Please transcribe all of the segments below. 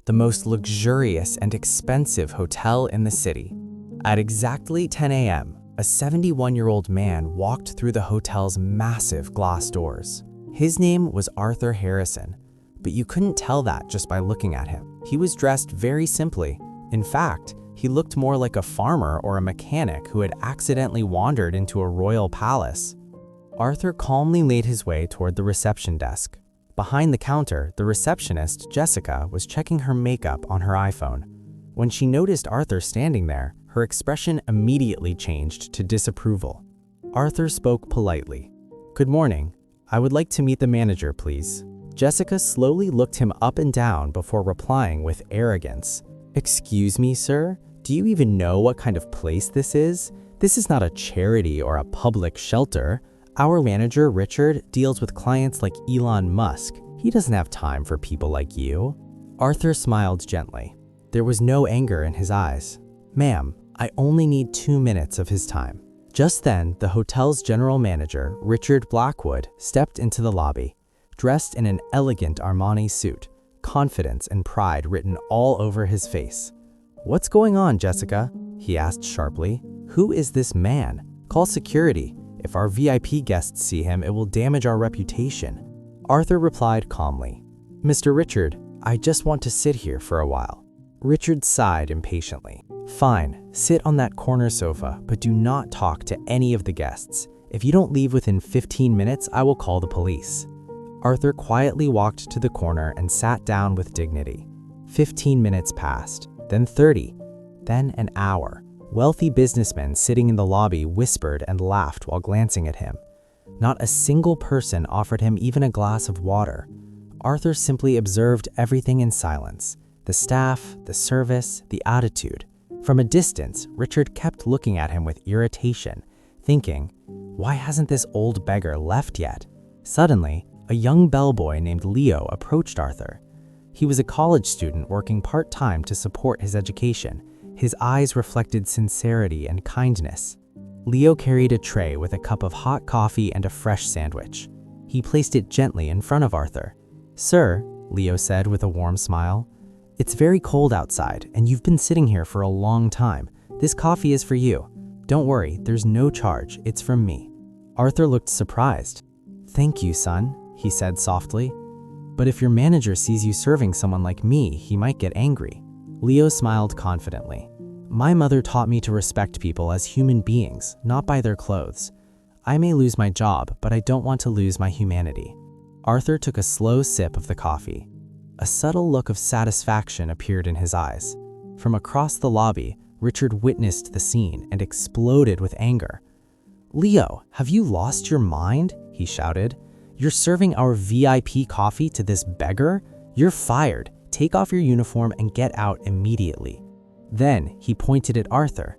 the most luxurious and expensive hotel in the city. At exactly 10 a.m., a 71-year-old man walked through the hotel's massive glass doors. His name was Arthur Harrison, but you couldn't tell that just by looking at him. He was dressed very simply. In fact, he looked more like a farmer or a mechanic who had accidentally wandered into a royal palace. Arthur calmly made his way toward the reception desk. Behind the counter, the receptionist, Jessica, was checking her makeup on her iPhone. When she noticed Arthur standing there, her expression immediately changed to disapproval. Arthur spoke politely. "Good morning. I would like to meet the manager, please." Jessica slowly looked him up and down before replying with arrogance. "Excuse me, sir? Do you even know what kind of place this is? This is not a charity or a public shelter. Our manager, Richard, deals with clients like Elon Musk. He doesn't have time for people like you." Arthur smiled gently. There was no anger in his eyes. "Ma'am, I only need 2 minutes of his time." Just then, the hotel's general manager, Richard Blackwood, stepped into the lobby, dressed in an elegant Armani suit, confidence and pride written all over his face. "What's going on, Jessica?" he asked sharply. "Who is this man? Call security. If our VIP guests see him, it will damage our reputation." Arthur replied calmly, "Mr. Richard, I just want to sit here for a while." Richard sighed impatiently. "Fine, sit on that corner sofa, but do not talk to any of the guests. If you don't leave within 15 minutes, I will call the police." Arthur quietly walked to the corner and sat down with dignity. 15 minutes passed, then 30, then an hour. Wealthy businessmen sitting in the lobby whispered and laughed while glancing at him. Not a single person offered him even a glass of water. Arthur simply observed everything in silence. The staff, the service, the attitude. From a distance, Richard kept looking at him with irritation, thinking, why hasn't this old beggar left yet? Suddenly, a young bellboy named Leo approached Arthur. He was a college student working part-time to support his education. His eyes reflected sincerity and kindness. Leo carried a tray with a cup of hot coffee and a fresh sandwich. He placed it gently in front of Arthur. "Sir," Leo said with a warm smile, "it's very cold outside, and you've been sitting here for a long time. This coffee is for you. Don't worry, there's no charge. It's from me." Arthur looked surprised. "Thank you, son," he said softly. "But if your manager sees you serving someone like me, he might get angry." Leo smiled confidently. "My mother taught me to respect people as human beings, not by their clothes. I may lose my job, but I don't want to lose my humanity." Arthur took a slow sip of the coffee. A subtle look of satisfaction appeared in his eyes. From across the lobby, Richard witnessed the scene and exploded with anger. "Leo, have you lost your mind?" he shouted. "You're serving our VIP coffee to this beggar? You're fired. Take off your uniform and get out immediately." Then he pointed at Arthur.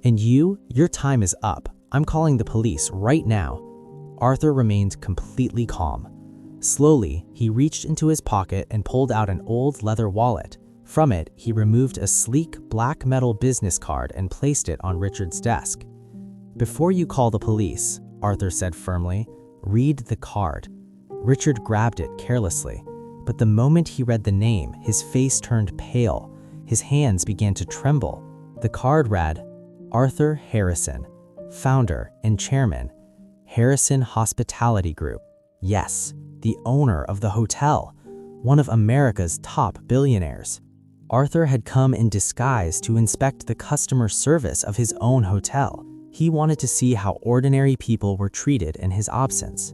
"And you, your time is up. I'm calling the police right now." Arthur remained completely calm. Slowly, he reached into his pocket and pulled out an old leather wallet. From it, he removed a sleek black metal business card and placed it on Richard's desk. "Before you call the police," Arthur said firmly, "read the card." Richard grabbed it carelessly, but the moment he read the name, his face turned pale. His hands began to tremble. The card read, "Arthur Harrison, founder and chairman, Harrison Hospitality Group." Yes, the owner of the hotel, one of America's top billionaires. Arthur had come in disguise to inspect the customer service of his own hotel. He wanted to see how ordinary people were treated in his absence.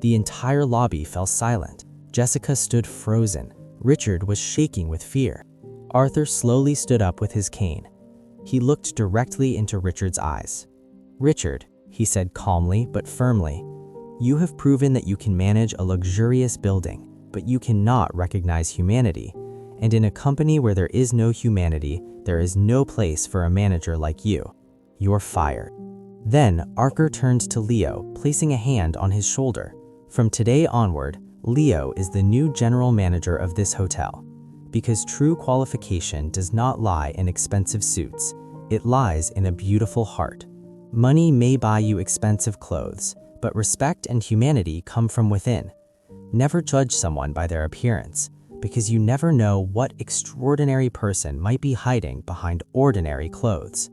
The entire lobby fell silent. Jessica stood frozen. Richard was shaking with fear. Arthur slowly stood up with his cane. He looked directly into Richard's eyes. "Richard," he said calmly but firmly, "you have proven that you can manage a luxurious building, but you cannot recognize humanity. And in a company where there is no humanity, there is no place for a manager like you. You're fired." Then Arthur turned to Leo, placing a hand on his shoulder. "From today onward, Leo is the new general manager of this hotel. Because true qualification does not lie in expensive suits. It lies in a beautiful heart. Money may buy you expensive clothes, but respect and humanity come from within. Never judge someone by their appearance, because you never know what extraordinary person might be hiding behind ordinary clothes.